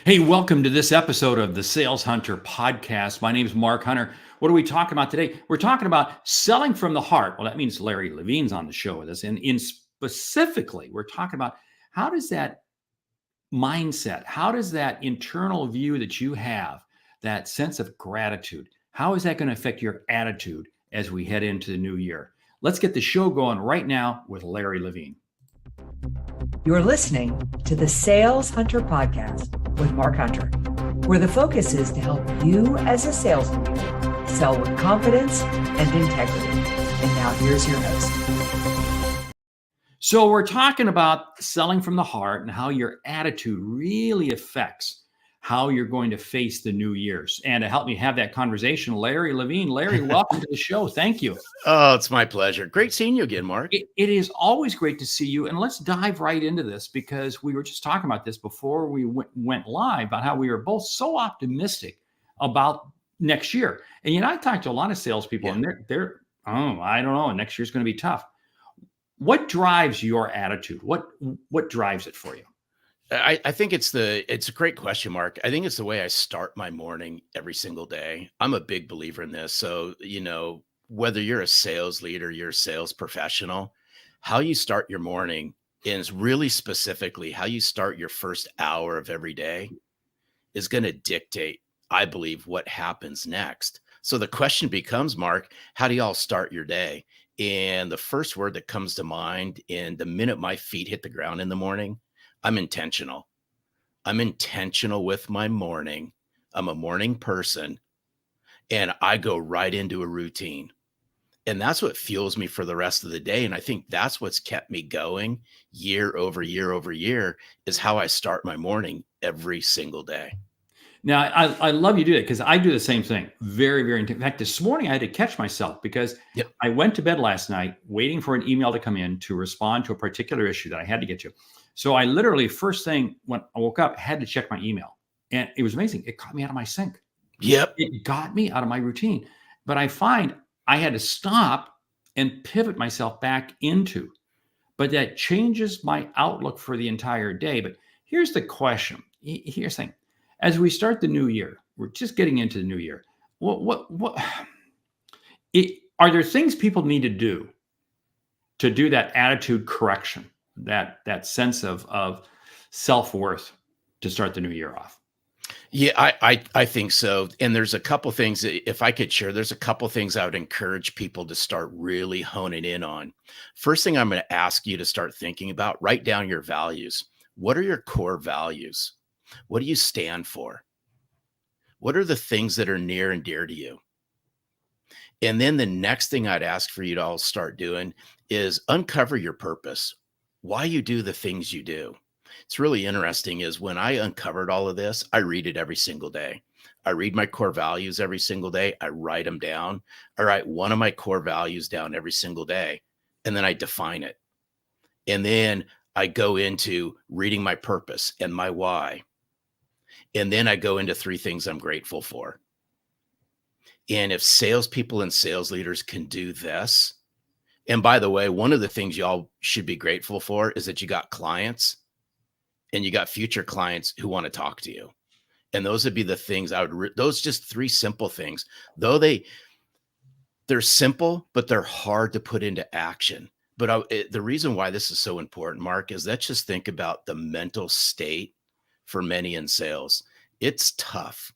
Hey, welcome to this episode of the Sales Hunter podcast. My name is Mark Hunter. What are we talking about today? We're talking about selling from the heart. Well, that means Larry Levine's on the show with us. And in specifically, we're talking about how does that mindset, how does that internal view that you have, that sense of gratitude, how is that going to affect your attitude as we head into the new year? Let's get the show going right now with Larry Levine. You're listening to the Sales Hunter podcast with Mark Hunter, where the focus is to help you as a sales leader sell with confidence and integrity. And now here's your host. So we're talking about selling from the heart and how your attitude really affects how you're going to face the new years. And to help me have that conversation, Larry Levine. Larry, welcome to the show. Thank you. Oh, it's my pleasure. Great seeing you again, Mark. It is always great to see you. And let's dive right into this because we were just talking about this before we went live about how we were both so optimistic about next year. And I talked to a lot of salespeople and they're, I don't know, next year's going to be tough. What drives your attitude? What drives it for you? I think it's a great question, Mark. I think it's the way I start my morning every single day. I'm a big believer in this. So, whether you're a sales leader, you're a sales professional, how you start your morning is really specifically how you start your first hour of every day is going to dictate, I believe, what happens next. So the question becomes, Mark, how do y'all start your day? And the first word that comes to mind, and the minute my feet hit the ground in the morning, I'm intentional. I'm intentional with my morning. I'm a morning person and I go right into a routine. And that's what fuels me for the rest of the day. And I think that's what's kept me going year over year over year is how I start my morning every single day. Now, I love you do that because I do the same thing. Very, very. In fact, this morning I had to catch myself because I went to bed last night waiting for an email to come in to respond to a particular issue that I had to get to. So I literally, first thing when I woke up, had to check my email. And it was amazing. It caught me out of my sync. Yep. It got me out of my routine. But I find I had to stop and pivot myself back into. But that changes my outlook for the entire day. But here's the question. Here's the thing. As we start the new year, we're just getting into the new year. Are there things people need to do that attitude correction, that sense of self-worth to start the new year off? Yeah, I think so. And there's a couple things, if I could share, there's a couple things I would encourage people to start really honing in on. First thing I'm going to ask you to start thinking about, write down your values. What are your core values? What do you stand for? What are the things that are near and dear to you? And then the next thing I'd ask for you to all start doing is uncover your purpose, why you do the things you do. It's really interesting is when I uncovered all of this, I read it every single day. I read my core values every single day. I write them down. I write one of my core values down every single day, and then I define it. And then I go into reading my purpose and my why. And then I go into 3 things I'm grateful for. And if salespeople and sales leaders can do this, and by the way, one of the things y'all should be grateful for is that you got clients and you got future clients who want to talk to you. And those would be the things those just 3 simple things, though they're simple, but they're hard to put into action. But the reason why this is so important, Mark, is let's just think about the mental state for many in sales. It's tough.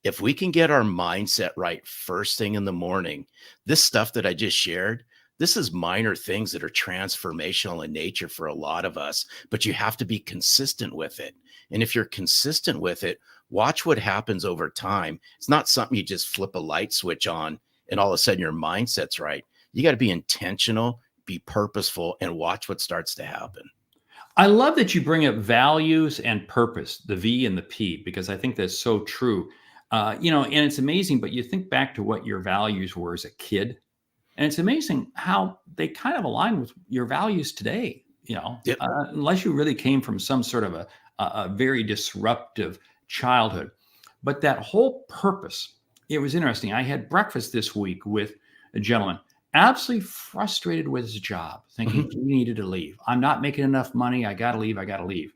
If we can get our mindset right first thing in the morning, this stuff that I just shared, this is minor things that are transformational in nature for a lot of us, but you have to be consistent with it. And if you're consistent with it, watch what happens over time. It's not something you just flip a light switch on and all of a sudden your mindset's right. You got to be intentional, be purposeful, and watch what starts to happen. I love that you bring up values and purpose, the V and the P, because I think that's so true. And it's amazing, but you think back to what your values were as a kid, and it's amazing how they kind of align with your values today, unless you really came from some sort of a very disruptive childhood. But that whole purpose, it was interesting. I had breakfast this week with a gentleman, absolutely frustrated with his job, thinking he needed to leave. I'm not making enough money. I got to leave.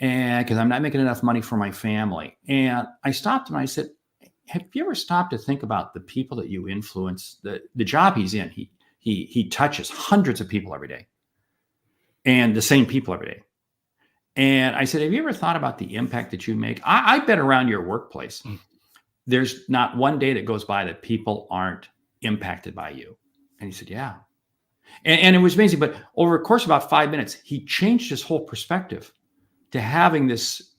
and because I'm not making enough money for my family. And I stopped him. I said, have you ever stopped to think about the people that you influence? The job he's in, he touches hundreds of people every day, and the same people every day. And I said, have you ever thought about the impact that you make? I've been around your workplace. Mm. There's not one day that goes by that people aren't impacted by you. And he said, yeah. And it was amazing. But over the course of about 5 minutes, he changed his whole perspective to having this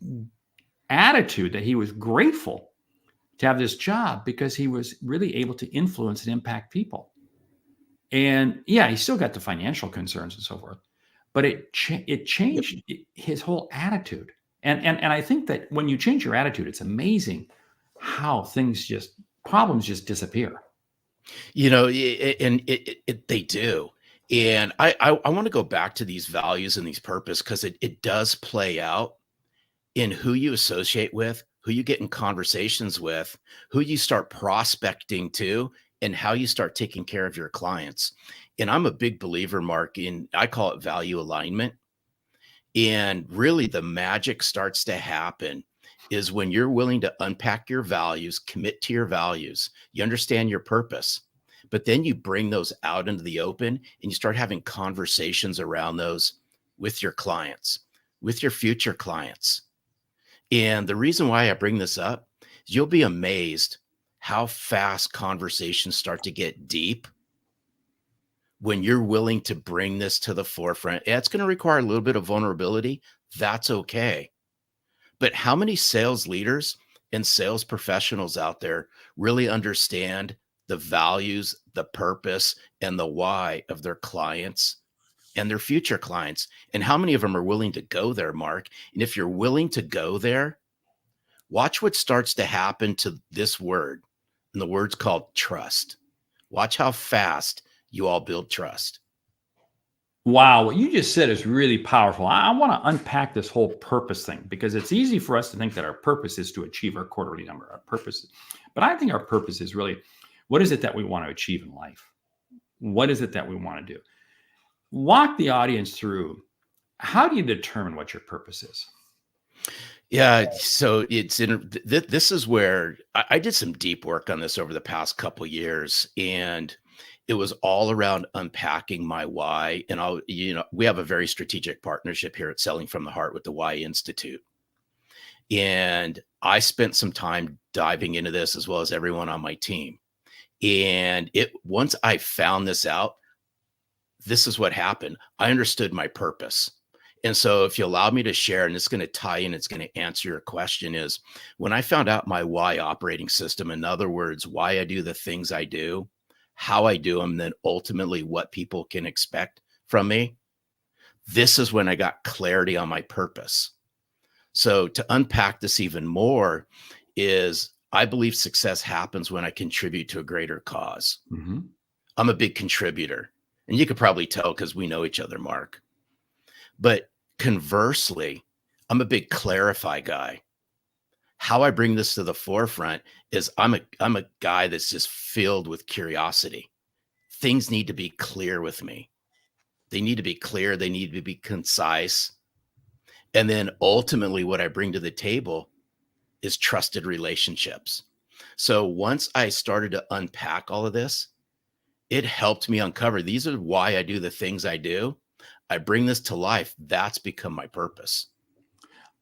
attitude that he was grateful to have this job because he was really able to influence and impact people. And yeah, he still got the financial concerns and so forth, but it changed his whole attitude. And I think that when you change your attitude, it's amazing how problems just disappear. They do. And I want to go back to these values and these purpose because it does play out in who you associate with, who you get in conversations with, who you start prospecting to, and how you start taking care of your clients. And I'm a big believer, Mark, I call it value alignment. And really the magic starts to happen is when you're willing to unpack your values, commit to your values, you understand your purpose, but then you bring those out into the open and you start having conversations around those with your clients, with your future clients. And the reason why I bring this up is you'll be amazed how fast conversations start to get deep when you're willing to bring this to the forefront. It's going to require a little bit of vulnerability. That's okay. But how many sales leaders and sales professionals out there really understand the values, the purpose, and the why of their clients and their future clients? And how many of them are willing to go there, Mark? And if you're willing to go there, watch what starts to happen to this word. And the word's called trust. Watch how fast you all build trust. Wow, what you just said is really powerful. I want to unpack this whole purpose thing because it's easy for us to think that our purpose is to achieve our quarterly number, our purpose. But I think our purpose is really, what is it that we want to achieve in life? What is it that we want to do? Walk the audience through, how do you determine what your purpose is? Yeah, so this is where I did some deep work on this over the past couple years, and it was all around unpacking my why. And we have a very strategic partnership here at Selling from the Heart with the Why Institute. And I spent some time diving into this as well as everyone on my team. And once I found this out, this is what happened. I understood my purpose. And so if you allow me to share, and it's going to tie in, it's going to answer your question, is when I found out my why operating system, in other words, why I do the things I do, how I do them, then ultimately what people can expect from me. This is when I got clarity on my purpose. So to unpack this even more is I believe success happens when I contribute to a greater cause. Mm-hmm. I'm a big contributor, and you could probably tell because we know each other, Mark. But conversely, I'm a big clarify guy. How I bring this to the forefront is I'm a guy that's just filled with curiosity. Things need to be clear with me. They need to be clear. They need to be concise. And then ultimately what I bring to the table is trusted relationships. So once I started to unpack all of this, it helped me uncover, these are why I do the things I do. I bring this to life. That's become my purpose.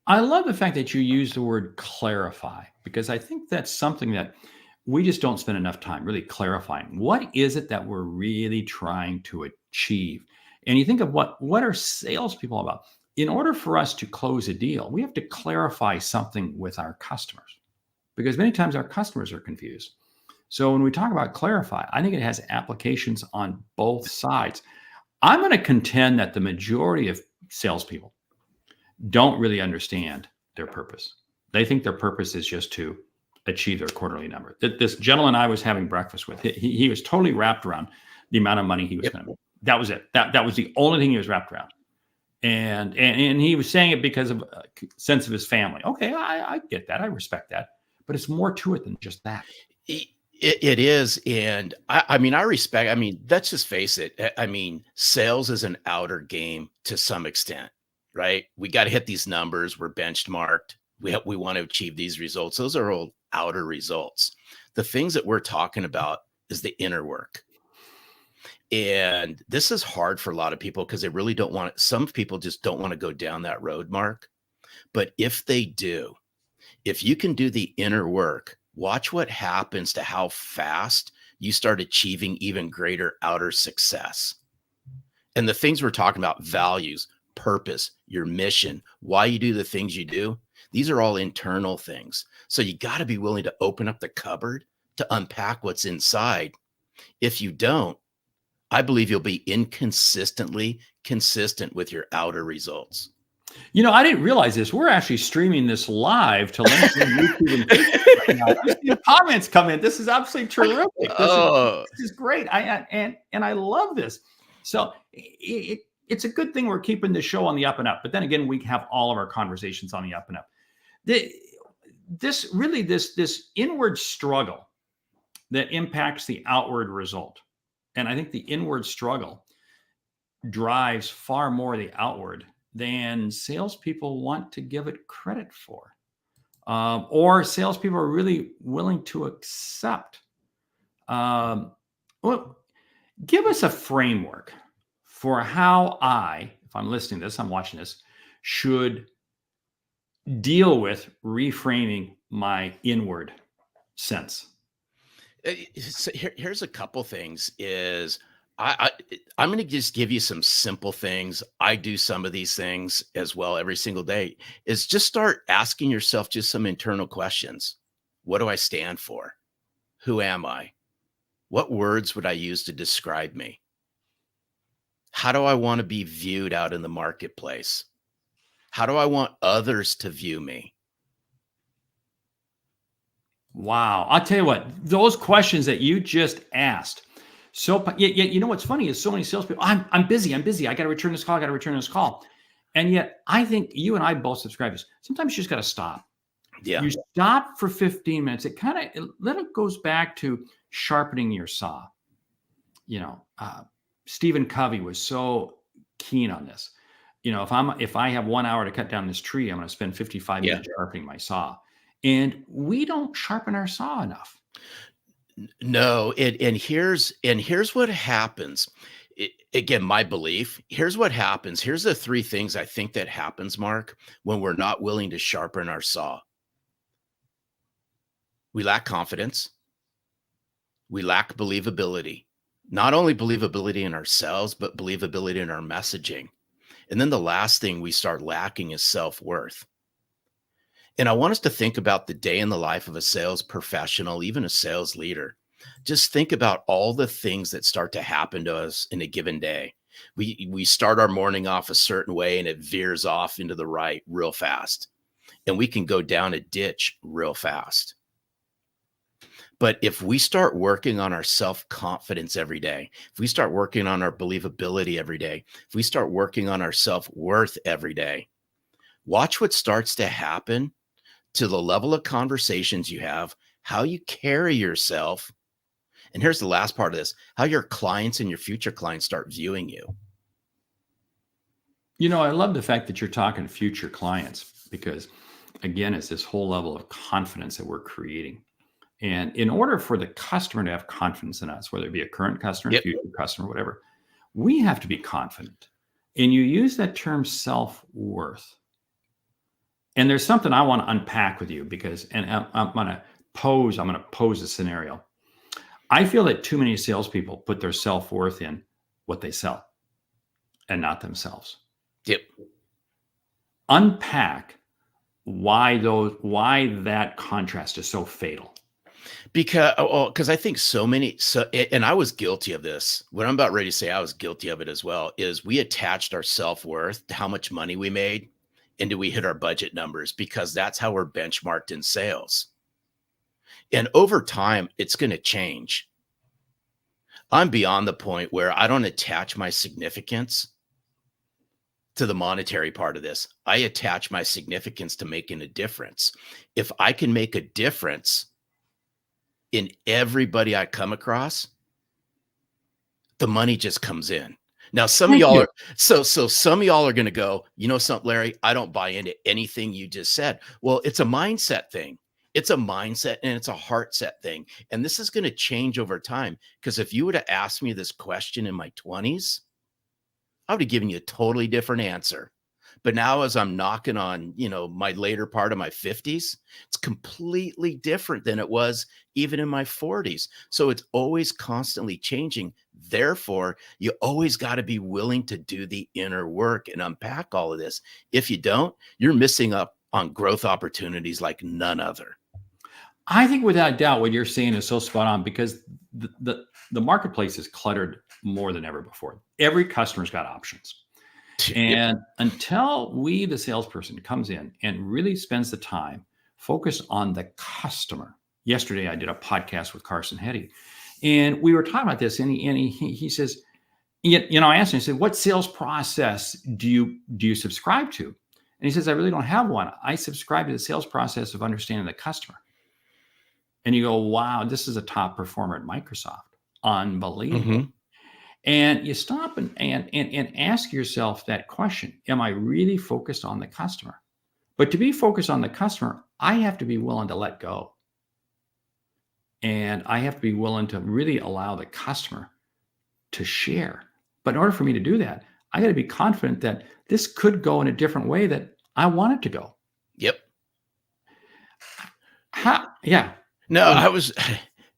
I love the fact that you use the word clarify, because I think that's something that we just don't spend enough time really clarifying. What is it that we're really trying to achieve? And you think of what are salespeople about? In order for us to close a deal, we have to clarify something with our customers, because many times our customers are confused. So when we talk about clarify, I think it has applications on both sides. I'm going to contend that the majority of salespeople don't really understand their purpose. They think their purpose is just to achieve their quarterly number. This gentleman I was having breakfast with, he was totally wrapped around the amount of money he was going to. That was it. That was the only thing he was wrapped around. And he was saying it because of a sense of his family. Okay, I get that. I respect that. But it's more to it than just that. It is. And I mean, I respect, let's just face it. I mean, sales is an outer game to some extent, right? We got to hit these numbers. We're benchmarked. We want to achieve these results. Those are all outer results. The things that we're talking about is the inner work. And this is hard for a lot of people because they really don't want it. Some people just don't want to go down that road, Mark. But if they do, if you can do the inner work, watch what happens to how fast you start achieving even greater outer success. And the things we're talking about, values, purpose, your mission, why you do the things you do, these are all internal things. So you got to be willing to open up the cupboard to unpack what's inside. If you don't, I believe you'll be inconsistently consistent with your outer results. You know, I didn't realize this. We're actually streaming this live to LinkedIn, YouTube, and Facebook right now. I see the comments come in. This is absolutely terrific. This is great. And I love this. So it's a good thing we're keeping the show on the up and up. But then again, we have all of our conversations on the up and up. This inward struggle that impacts the outward result. And I think the inward struggle drives far more the outward than salespeople want to give it credit for, or salespeople are really willing to accept. Well, give us a framework for how if I'm listening to this, I'm watching this, should deal with reframing my inward sense. So here's a couple things is I'm going to just give you some simple things. I do some of these things as well every single day, is just start asking yourself just some internal questions. What do I stand for? Who am I? What words would I use to describe me? How do I want to be viewed out in the marketplace? How do I want others to view me? Wow. I'll tell you what, those questions that you just asked. So you know what's funny is so many salespeople, I'm busy. I got to return this call. And yet I think you and I both subscribe to this. Sometimes you just got to stop. Yeah. You stop for 15 minutes. It goes back to sharpening your saw. You know, Stephen Covey was so keen on this. You know, if I have 1 hour to cut down this tree, I'm going to spend 55 minutes sharpening my saw. And we don't sharpen our saw enough. No, and here's what happens. Again, my belief, here's what happens. Here's the three things I think that happens, Mark, when we're not willing to sharpen our saw. We lack confidence. We lack believability. Not only believability in ourselves, but believability in our messaging. And then the last thing we start lacking is self-worth. And I want us to think about the day in the life of a sales professional, even a sales leader. Just think about all the things that start to happen to us in a given day. We start our morning off a certain way and it veers off into the right real fast. And we can go down a ditch real fast. But if we start working on our self-confidence every day, if we start working on our believability every day, if we start working on our self-worth every day, watch what starts to happen to the level of conversations you have, how you carry yourself. And here's the last part of this, how your clients and your future clients start viewing you. You know, I love the fact that you're talking future clients because, again, it's this whole level of confidence that we're creating. And in order for the customer to have confidence in us, whether it be a current customer, future customer, whatever, we have to be confident. And you use that term self-worth. And there's something I want to unpack with you because, and I'm going to pose a scenario. I feel that too many salespeople put their self-worth in what they sell and not themselves. Yep. Unpack why that contrast is so fatal. Because I think and I was guilty of this. What I'm about ready to say, I was guilty of it as well, is we attached our self-worth to how much money we made and do we hit our budget numbers, because that's how we're benchmarked in sales. And over time, it's going to change. I'm beyond the point where I don't attach my significance to the monetary part of this. I attach my significance to making a difference. If I can make a difference in everybody I come across, the money just comes in. Now, some of Thank y'all you. are so some of y'all are going to go, you know something, Larry, I don't buy into anything you just said. Well, it's a mindset thing. It's a mindset and it's a heart set thing. And this is going to change over time. Because if you would have asked me this question in my 20s, I would have given you a totally different answer. But now as I'm knocking on, my later part of my 50s, it's completely different than it was even in my 40s. So it's always constantly changing. Therefore, you always got to be willing to do the inner work and unpack all of this. If you don't, you're missing up on growth opportunities like none other. I think without doubt, what you're saying is so spot on because the marketplace is cluttered more than ever before. Every customer's got options. Yep. And until the salesperson comes in and really spends the time focused on the customer. Yesterday, I did a podcast with Carson Hetty, and we were talking about this. And he says, I asked him, I said, what sales process do you subscribe to? And he says, I really don't have one. I subscribe to the sales process of understanding the customer. And you go, wow, this is a top performer at Microsoft. Unbelievable. Mhm. And you stop and ask yourself that question. Am I really focused on the customer? But to be focused on the customer, I have to be willing to let go. And I have to be willing to really allow the customer to share. But in order for me to do that, I got to be confident that this could go in a different way that I want it to go. Yep. Yeah. No,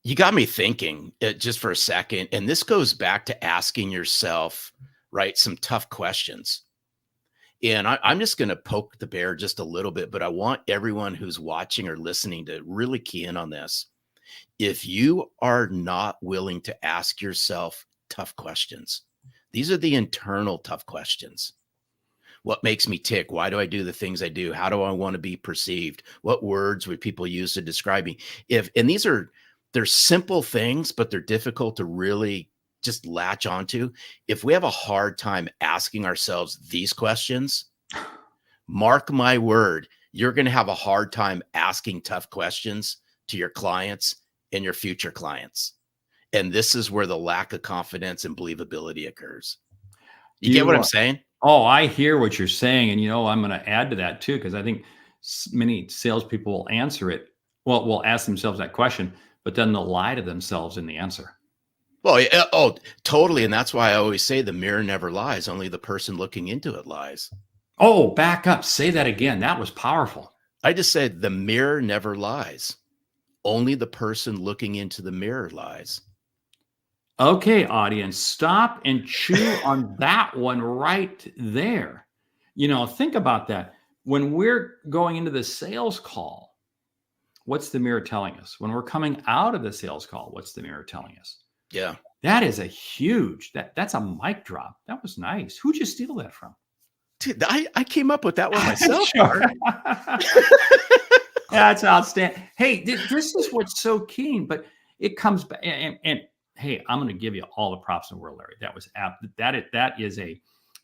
you got me thinking just for a second. And this goes back to asking yourself, right, some tough questions. And I'm just going to poke the bear just a little bit, but I want everyone who's watching or listening to really key in on this. If you are not willing to ask yourself tough questions, these are the internal tough questions. What makes me tick? Why do I do the things I do? How do I want to be perceived? What words would people use to describe me? They're simple things, but they're difficult to really just latch onto. If we have a hard time asking ourselves these questions, mark my word, you're going to have a hard time asking tough questions to your clients and your future clients. And this is where the lack of confidence and believability occurs. You get what I'm saying? Oh, I hear what you're saying. And, I'm going to add to that too, because I think many salespeople will answer it. Well, will ask themselves that question, but then they'll lie to themselves in the answer. Well, totally. And that's why I always say the mirror never lies. Only the person looking into it lies. Oh, back up. Say that again. That was powerful. I just said the mirror never lies. Only the person looking into the mirror lies. Okay, audience, stop and chew on that one right there. Think about that. When we're going into the sales call, what's the mirror telling us? When we're coming out of the sales call, what's the mirror telling us? Yeah. That is that's a mic drop. That was nice. Who'd you steal that from? Dude, I came up with that one myself. Sure. That's outstanding. Hey, this is what's so keen, but it comes back and hey, I'm going to give you all the props in the world, Larry. That was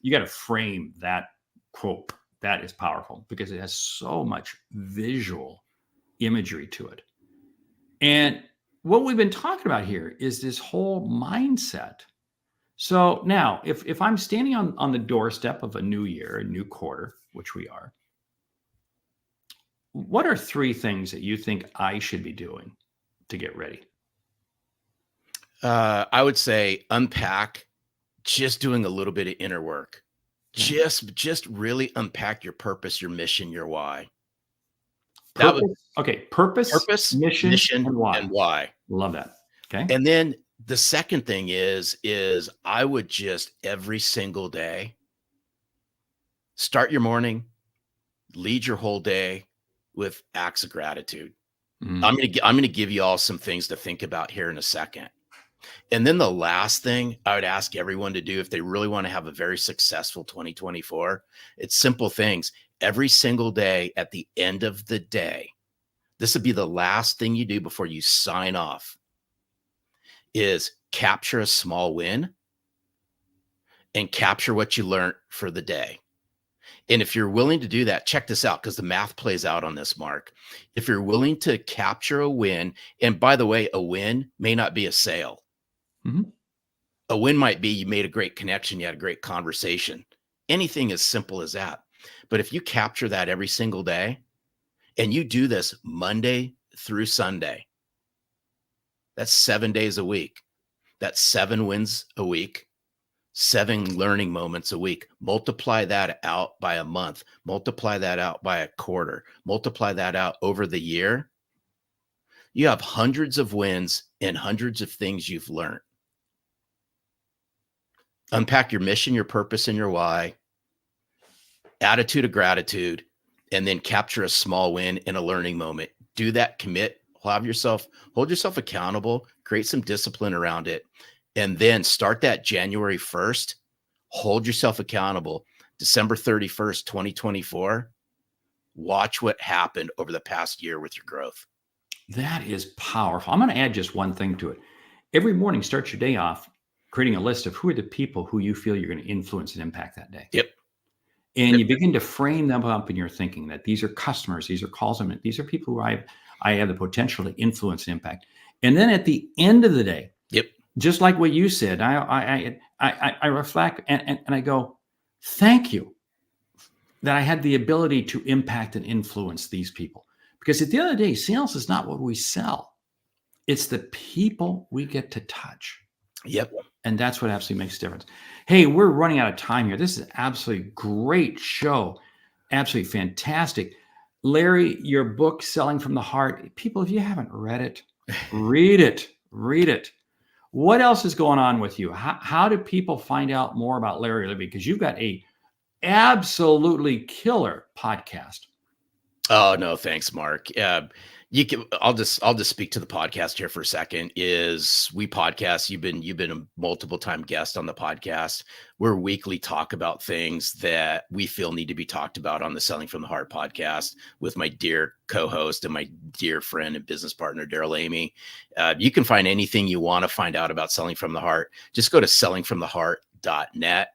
you got to frame that quote. That is powerful because it has so much visual imagery to it. And what we've been talking about here is this whole mindset. So now if I'm standing on the doorstep of a new year, a new quarter, which we are, what are 3 things that you think I should be doing to get ready? I would say unpack, just doing a little bit of inner work. Yeah. Just really unpack your purpose, your mission, your why. Purpose, mission, and why. Love that. Okay. And then the second thing is I would just every single day start your morning, lead your whole day with acts of gratitude. Mm. I'm going to give you all some things to think about here in a second. And then the last thing I would ask everyone to do if they really want to have a very successful 2024, it's simple things. Every single day at the end of the day, this would be the last thing you do before you sign off, is capture a small win and capture what you learned for the day. And if you're willing to do that, check this out, because the math plays out on this, Mark. If you're willing to capture a win, and by the way, a win may not be a sale. Mm-hmm. A win might be you made a great connection, you had a great conversation. Anything as simple as that. But if you capture that every single day and you do this Monday through Sunday, that's 7 days a week. That's 7 wins a week, 7 learning moments a week. Multiply that out by a month, multiply that out by a quarter, multiply that out over the year. You have hundreds of wins and hundreds of things you've learned. Unpack your mission, your purpose, and your why, attitude of gratitude, and then capture a small win in a learning moment. Do that, commit, hold yourself accountable, create some discipline around it, and then start that January 1st. Hold yourself accountable. December 31st, 2024. Watch what happened over the past year with your growth. That is powerful. I'm going to add just one thing to it. Every morning, start your day off creating a list of who are the people who you feel you're going to influence and impact that day. Yep. And you begin to frame them up in your thinking that these are customers, these are calls, these are people who I have the potential to influence and impact. And then at the end of the day, yep, just like what you said, I reflect and I go, thank you that I had the ability to impact and influence these people. Because at the end of the day, sales is not what we sell. It's the people we get to touch. Yep. And that's what absolutely makes a difference. Hey, we're running out of time here. This is absolutely great show. Absolutely fantastic. Larry, your book, Selling from the Heart. People, if you haven't read it, read it. Read it. What else is going on with you? How do people find out more about Larry Levine? Because you've got a absolutely killer podcast. Oh no, thanks, Mark. I'll just speak to the podcast here for a second. We podcast. You've been a multiple time guest on the podcast. We're weekly talk about things that we feel need to be talked about on the Selling from the Heart podcast with my dear co-host and my dear friend and business partner, Daryl Amy. You can find anything you want to find out about Selling from the Heart. Just go to sellingfromtheheart.net.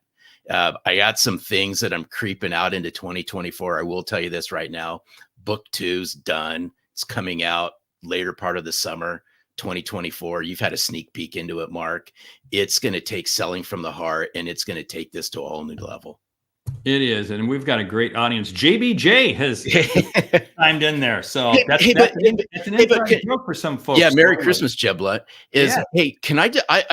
I got some things that I'm creeping out into 2024. I will tell you this right now. Book 2's done. It's coming out later part of the summer, 2024. You've had a sneak peek into it, Mark. It's going to take Selling from the Heart, and it's going to take this to a whole new level. It is. And we've got a great audience. JBJ has chimed in there. So that's an inside joke for some folks. Yeah. Merry Christmas, Jeb Blunt. Hey, can I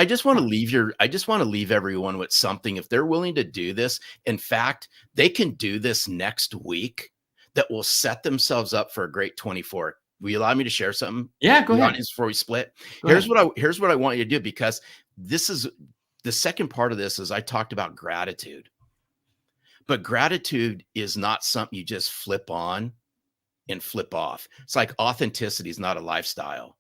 just want to leave everyone with something. If they're willing to do this, in fact, they can do this next week. That will set themselves up for a great 24. Will you allow me to share something? Yeah, go ahead. Before we split, here's what I want you to do, because this is the second part of this. Is I talked about gratitude, but gratitude is not something you just flip on and flip off. It's like authenticity is not a lifestyle.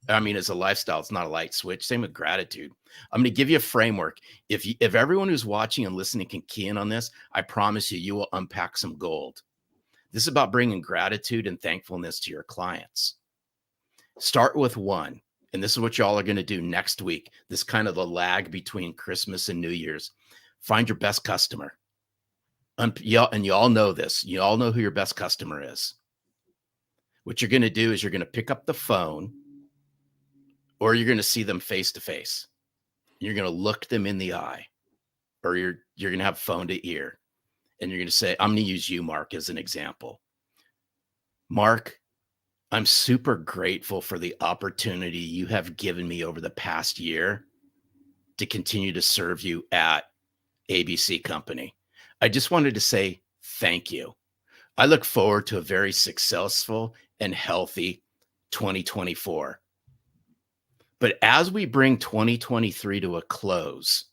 I mean, it's a lifestyle. It's not a light switch. Same with gratitude. I'm going to give you a framework. If everyone who's watching and listening can key in on this, I promise you will unpack some gold. This is about bringing gratitude and thankfulness to your clients. Start with 1, and this is what y'all are going to do next week. This kind of the lag between Christmas and New Year's. Find your best customer. And y'all know this. You all know who your best customer is. What you're going to do is you're going to pick up the phone, or you're going to see them face to face. You're going to look them in the eye, or you're going to have phone to ear. And you're going to say, I'm going to use you, Mark, as an example. Mark, I'm super grateful for the opportunity you have given me over the past year to continue to serve you at ABC Company. I just wanted to say thank you. I look forward to a very successful and healthy 2024. But as we bring 2023 to a close,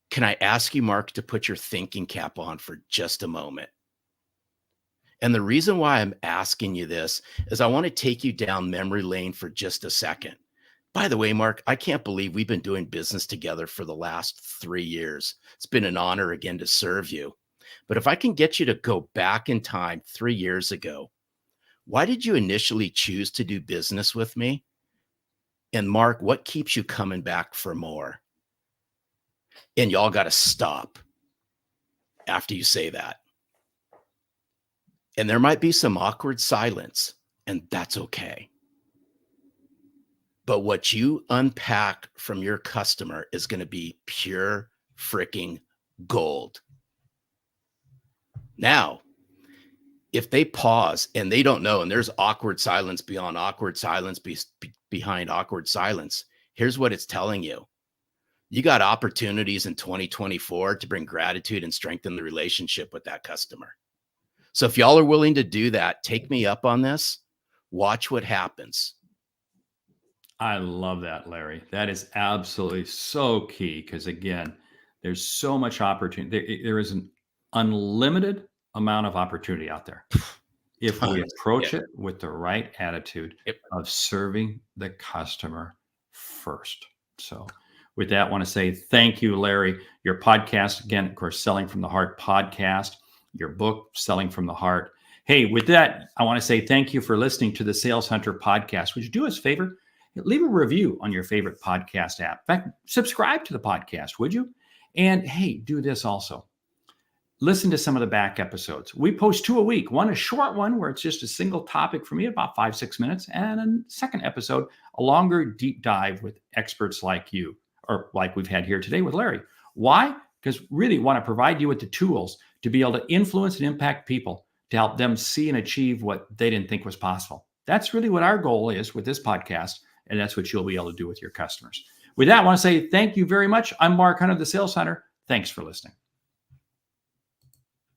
can I ask you, Mark, to put your thinking cap on for just a moment? And the reason why I'm asking you this is I want to take you down memory lane for just a second. By the way, Mark, I can't believe we've been doing business together for the last 3 years. It's been an honor again to serve you. But if I can get you to go back in time 3 years ago, why did you initially choose to do business with me? And Mark, what keeps you coming back for more? And y'all got to stop after you say that. And there might be some awkward silence, and that's okay. But what you unpack from your customer is going to be pure freaking gold. Now, if they pause and they don't know, and there's awkward silence beyond awkward silence, behind awkward silence, here's what it's telling you. You got opportunities in 2024 to bring gratitude and strengthen the relationship with that customer. So if y'all are willing to do that, take me up on this. Watch what happens. I love that, Larry. That is absolutely so key because, again, there's so much opportunity. There is an unlimited amount of opportunity out there if we approach it with the right attitude of serving the customer first. So with that, I want to say thank you, Larry. Your podcast, again, of course, Selling from the Heart podcast, your book, Selling from the Heart. Hey, with that, I want to say thank you for listening to the Sales Hunter podcast. Would you do us a favor? Leave a review on your favorite podcast app. In fact, subscribe to the podcast, would you? And hey, do this also. Listen to some of the back episodes. We post 2 a week. One, a short one where it's just a single topic for me, about 5-6 minutes. And a second episode, a longer deep dive with experts like you, or like we've had here today with Larry. Why? Because really want to provide you with the tools to be able to influence and impact people, to help them see and achieve what they didn't think was possible. That's really what our goal is with this podcast. And that's what you'll be able to do with your customers. With that, I want to say thank you very much. I'm Mark Hunter, the Sales Hunter. Thanks for listening.